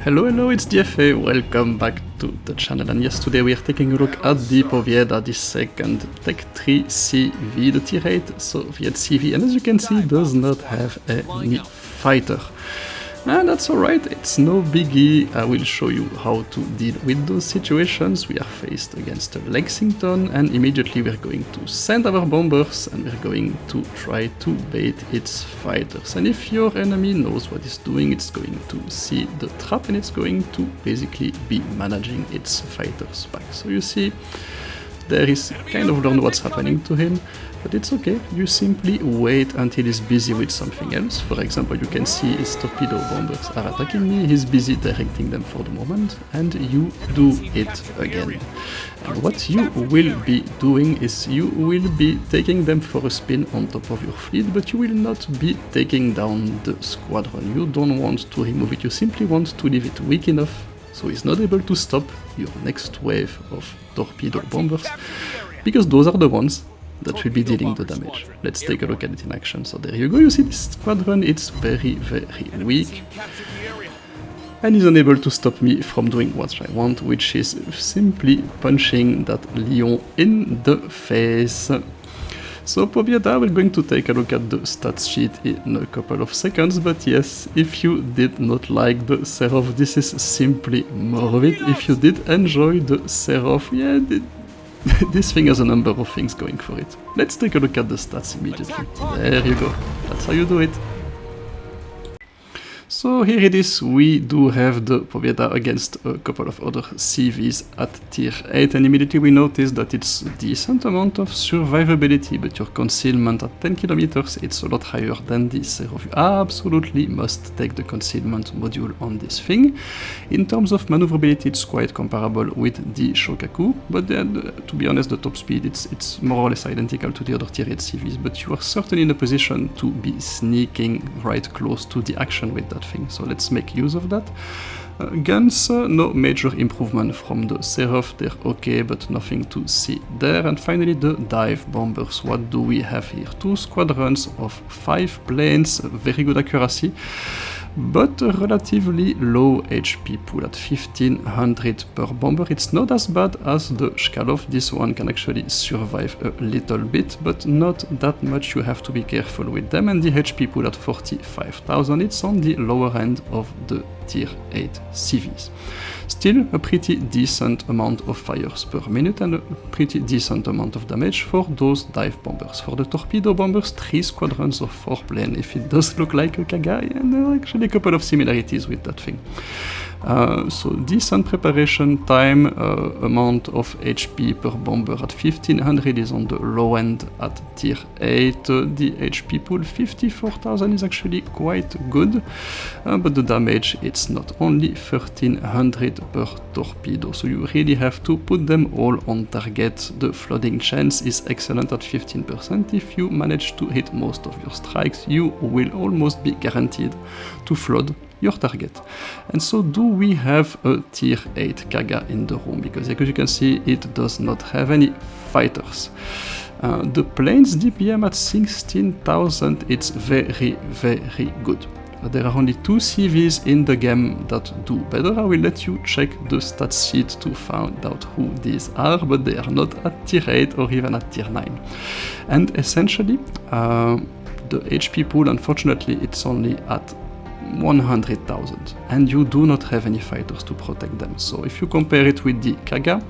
Hello, it's DFA, welcome back to the channel, and yes, today we are taking a look at the Pobeda, the second Tech 3 CV, the tier 8 Soviet CV, and as you can see, does not have any fighter. And that's alright, it's no biggie. I will show you how to deal with those situations. We are faced against Lexington, and immediately we're going to send our bombers and we're going to try to bait its fighters. And if your enemy knows what it's doing, it's going to see the trap and it's going to basically be managing its fighters back. So you see, there is kind of learn what's happening to him, but it's okay, you simply wait until he's busy with something else. For example, you can see his torpedo bombers are attacking me, he's busy directing them for the moment, and you do it again. And what you will be doing is you will be taking them for a spin on top of your fleet, but you will not be taking down the squadron. You don't want to remove it, you simply want to leave it weak enough so he's not able to stop your next wave of torpedo bombers, because those are the ones that will be dealing the damage. Let's take a look at it in action. So there you go, you see this squadron, it's very weak, and he's unable to stop me from doing what I want, which is simply punching that Lion in the face. So Pobeda, we're going to take a look at the stats sheet in a couple of seconds, but yes, if you did not like the Serov, this is simply more of it. If you did enjoy the Serov, yeah, this thing has a number of things going for it. Let's take a look at the stats immediately. There you go, that's how you do it. So here it is, we do have the Pobeda against a couple of other CVs at tier 8, and immediately we notice that it's a decent amount of survivability, but your concealment at 10 kilometers, it's a lot higher than the Serov. You absolutely must take the concealment module on this thing. In terms of maneuverability, it's quite comparable with the Shokaku, but to be honest, the top speed, it's more or less identical to the other tier 8 CVs, but you are certainly in a position to be sneaking right close to the action with that thing, so let's make use of that. Guns, no major improvement from the Serov, they're okay, but nothing to see there. And finally the dive bombers, what do we have here? 2 squadrons of 5 planes, very good accuracy, but a relatively low HP pool at 1500 per bomber. It's not as bad as the Shkalov, this one can actually survive a little bit, but not that much, you have to be careful with them. And the HP pool at 45,000, it's on the lower end of the tier 8 CVs. Still a pretty decent amount of fires per minute and a pretty decent amount of damage for those dive bombers. For the torpedo bombers, 3 squadrons of 4 planes. If it does look like a Kaga, and there are actually a couple of similarities with that thing. So decent preparation time, amount of HP per bomber at 1500 is on the low end at tier 8. The HP pool 54,000 is actually quite good, but the damage, it's not only 1300 per torpedo, so you really have to put them all on target. The flooding chance is excellent at 15%. If you manage to hit most of your strikes, you will almost be guaranteed to flood your target. And so do we have a tier 8 Kaga in the room, because as you can see, it does not have any fighters. The plane's DPM at 16,000, it's very good. There are only 2 CVs in the game that do better. I will let you check the stats sheet to find out who these are, but they are not at tier 8 or even at tier 9. And essentially, the HP pool, unfortunately, it's only at 100,000, and you do not have any fighters to protect them. So if you compare it with the Kaga,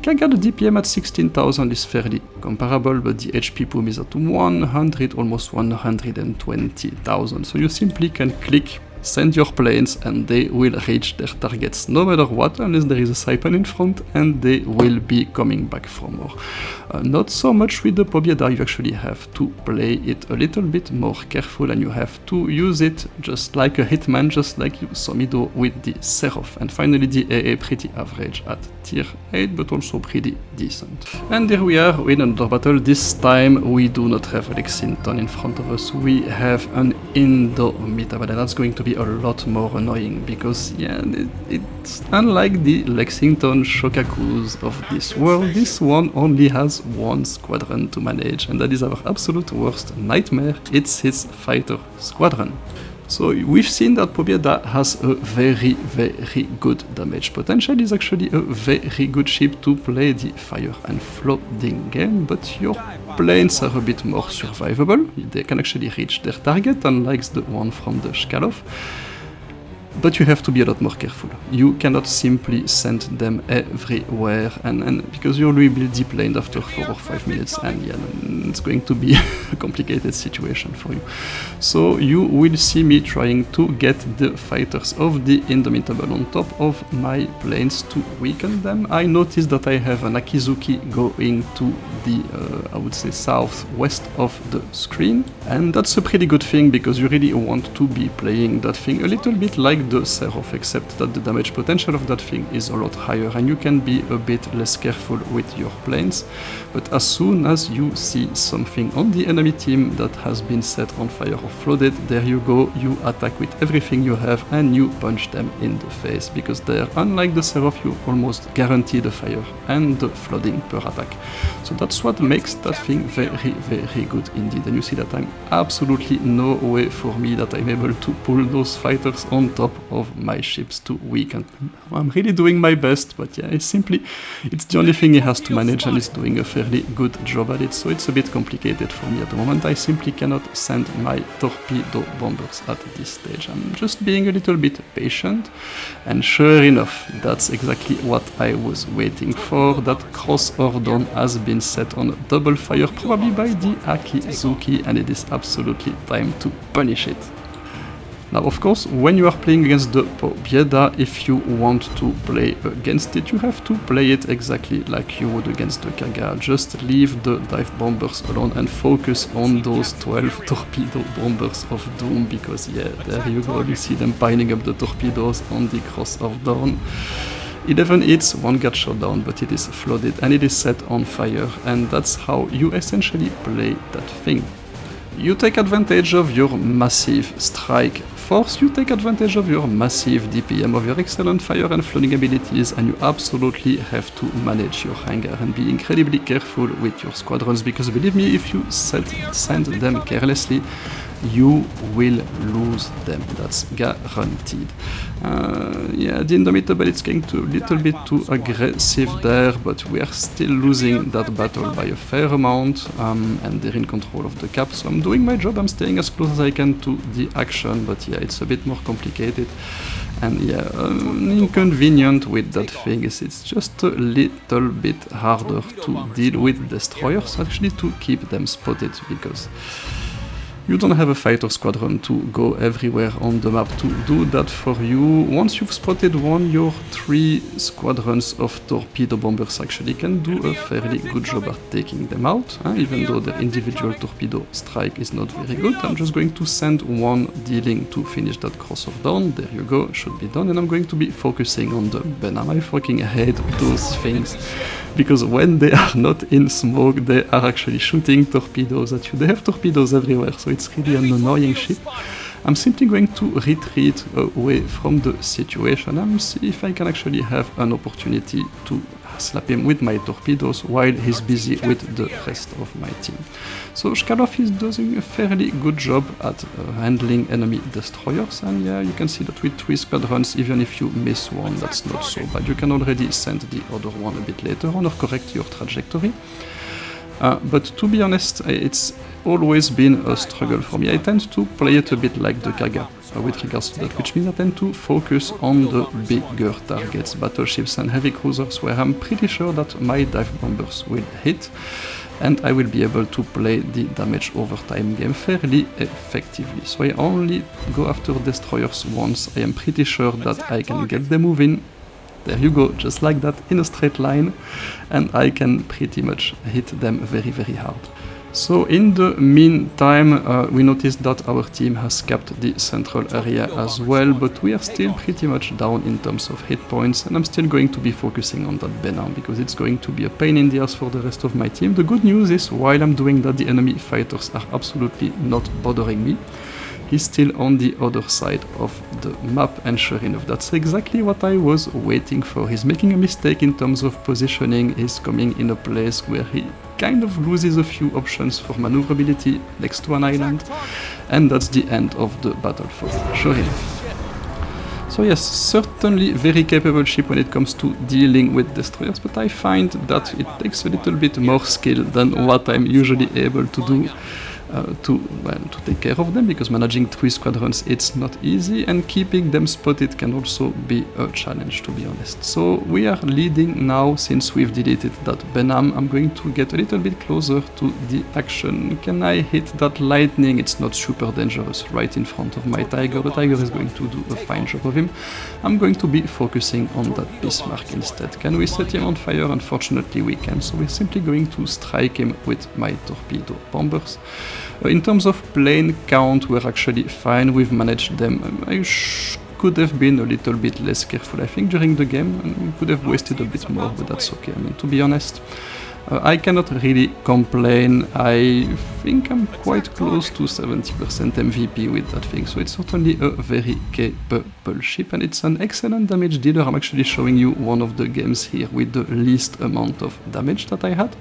the DPM at 16,000 is fairly comparable, but the HP pool is at 100, almost 120,000. So you simply can click, send your planes, and they will reach their targets no matter what, unless there is a Saipan in front, and they will be coming back for more. Not so much with the Pobeda, you actually have to play it a little bit more careful, and you have to use it just like a hitman, just like you saw me do with the Serov. And finally the AA, pretty average at tier 8, but also pretty decent. And here we are in another battle. This time we do not have Lexington in front of us, we have an Indomitable, and that's going to be a lot more annoying, because yeah, it's unlike the Lexington Shokakus of this world, this one only has 1 squadron to manage, and that is our absolute worst nightmare. It's his fighter squadron. So we've seen that Pobeda has a very good damage potential. It's actually a very good ship to play the fire and flooding game, but your planes are a bit more survivable. They can actually reach their target, unlike the one from the Shkalov. But you have to be a lot more careful. You cannot simply send them everywhere, and because you will be deplaned after 4 or 5 minutes, and yeah, it's going to be a complicated situation for you. So you will see me trying to get the fighters of the Indomitable on top of my planes to weaken them. I noticed that I have an Akizuki going to the, I would say, southwest of the screen, and that's a pretty good thing because you really want to be playing that thing a little bit like the Serov, except that the damage potential of that thing is a lot higher and you can be a bit less careful with your planes. But as soon as you see something on the enemy team that has been set on fire or flooded, there you go, you attack with everything you have and you punch them in the face, because there, unlike the Serov, you almost guarantee the fire and the flooding per attack. So that's what makes that thing very good indeed, and you see that I'm absolutely no way for me that I'm able to pull those fighters on top of my ships to weaken them. I'm really doing my best, but yeah, it's the only thing he has to manage, and he's doing a fairly good job at it, so it's a bit complicated for me at the moment. I simply cannot send my torpedo bombers at this stage. I'm just being a little bit patient, and sure enough, that's exactly what I was waiting for. That cross Ordon has been set on double fire, probably by the Akizuki, and it is absolutely time to punish it. Now, of course, when you are playing against the Pobeda, if you want to play against it, you have to play it exactly like you would against the Kaga. Just leave the dive bombers alone and focus on those 12 torpedo bombers of doom, because yeah, there you go, you see them piling up the torpedoes on the cross of dawn. 11 hits, 1 got shot down, but it is flooded and it is set on fire, and that's how you essentially play that thing. You take advantage of your massive strike force, you take advantage of your massive DPM, of your excellent fire and flooding abilities, and you absolutely have to manage your hangar and be incredibly careful with your squadrons, because believe me, if you send them carelessly, you will lose them, that's guaranteed. Yeah, the Indomitable is getting a little bit too aggressive there, but we are still losing that battle by a fair amount, and they're in control of the cap, so I'm doing my job, I'm staying as close as I can to the action, but yeah, it's a bit more complicated, and yeah, inconvenient with that thing is it's just a little bit harder to deal with destroyers, actually, to keep them spotted, because you don't have a fighter squadron to go everywhere on the map to do that for you. Once you've spotted one, your 3 squadrons of torpedo bombers actually can do a fairly good job at taking them out, even though their individual torpedo strike is not very good. I'm just going to send one dealing to finish that cross of dawn. There you go, should be done, and I'm going to be focusing on them. But now I fucking hate those things, because when they are not in smoke, they are actually shooting torpedoes at you. They have torpedoes everywhere, so it's really an annoying ship. I'm simply going to retreat away from the situation and see if I can actually have an opportunity to slap him with my torpedoes while he's busy with the rest of my team. So Shkalov is doing a fairly good job at handling enemy destroyers, and yeah, you can see that with 3 squadrons, even if you miss one, that's not so bad. You can already send the other one a bit later on or correct your trajectory. But to be honest, it's always been a struggle for me. I tend to play it a bit like the Kaga with regards to that, which means I tend to focus on the bigger targets, battleships and heavy cruisers, where I'm pretty sure that my dive bombers will hit, and I will be able to play the damage over time game fairly effectively. So I only go after destroyers once I am pretty sure that I can get them moving. There you go, just like that, in a straight line, and I can pretty much hit them very hard. So in the meantime, we noticed that our team has capped the central area as well, but we are still pretty much down in terms of hit points, and I'm still going to be focusing on that Benin, because it's going to be a pain in the ass for the rest of my team. The good news is, while I'm doing that, the enemy fighters are absolutely not bothering me. he's still on the other side of the map, and sure enough, that's exactly what I was waiting for. He's making a mistake in terms of positioning, he's coming in a place where he kind of loses a few options for maneuverability next to an island, and that's the end of the battle for sure enough. So yes, certainly very capable ship when it comes to dealing with destroyers, but I find that it takes a little bit more skill than what I'm usually able to do to take care of them, because managing 3 squadrons, it's not easy, and keeping them spotted can also be a challenge, to be honest. So we are leading now, since we've deleted that Benham. I'm going to get a little bit closer to the action. Can I hit that lightning? It's not super dangerous right in front of my Tiger. The Tiger is going to do a fine job of him. I'm going to be focusing on that Bismarck instead. Can we set him on fire? Unfortunately we can, so we're simply going to strike him with my torpedo bombers. In terms of plane count, we're actually fine, we've managed them. I could have been a little bit less careful, I think, during the game, and we could have wasted a bit more, but that's okay. I mean, to be honest, I cannot really complain. I think I'm quite close to 70% MVP with that thing, so it's certainly a very capable ship, and it's an excellent damage dealer. I'm actually showing you one of the games here with the least amount of damage that I had.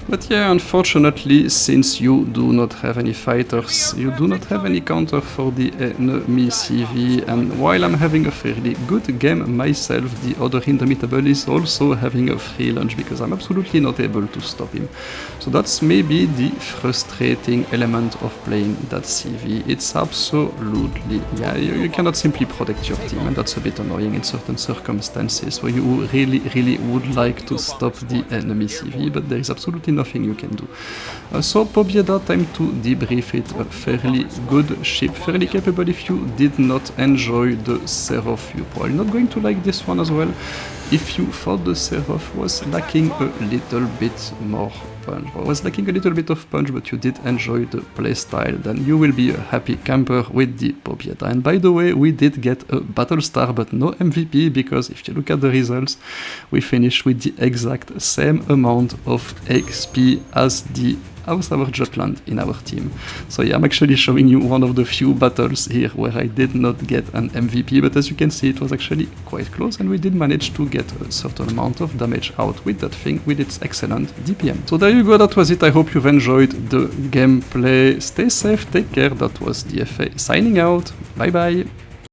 But yeah, unfortunately, since you do not have any fighters, you do not have any counter for the enemy CV, and while I'm having a fairly good game myself, the other Indomitable is also having a free lunch because I'm absolutely not able to stop him. So that's maybe the frustrating element of playing that CV. It's absolutely, yeah, you cannot simply protect your team, and that's a bit annoying in certain circumstances where you really would like to stop the enemy CV, but there is absolutely nothing you can do. So Pobeda, time to debrief it. A fairly good ship, fairly capable. If you did not enjoy the Serov, you're probably not going to like this one as well. If you thought the Serov was lacking a little bit more punch, or was lacking a little bit of punch, but you did enjoy the playstyle, then you will be a happy camper with the Pobeda. And by the way, we did get a battle star, but no MVP, because if you look at the results, we finished with the exact same amount of XP as our Jutland in our team. So yeah, I'm actually showing you one of the few battles here where I did not get an MVP, but as you can see, it was actually quite close, and we did manage to get a certain amount of damage out with that thing with its excellent DPM. So there you go, that was it. I hope you've enjoyed the gameplay. Stay safe, take care. That was DFA signing out. Bye bye.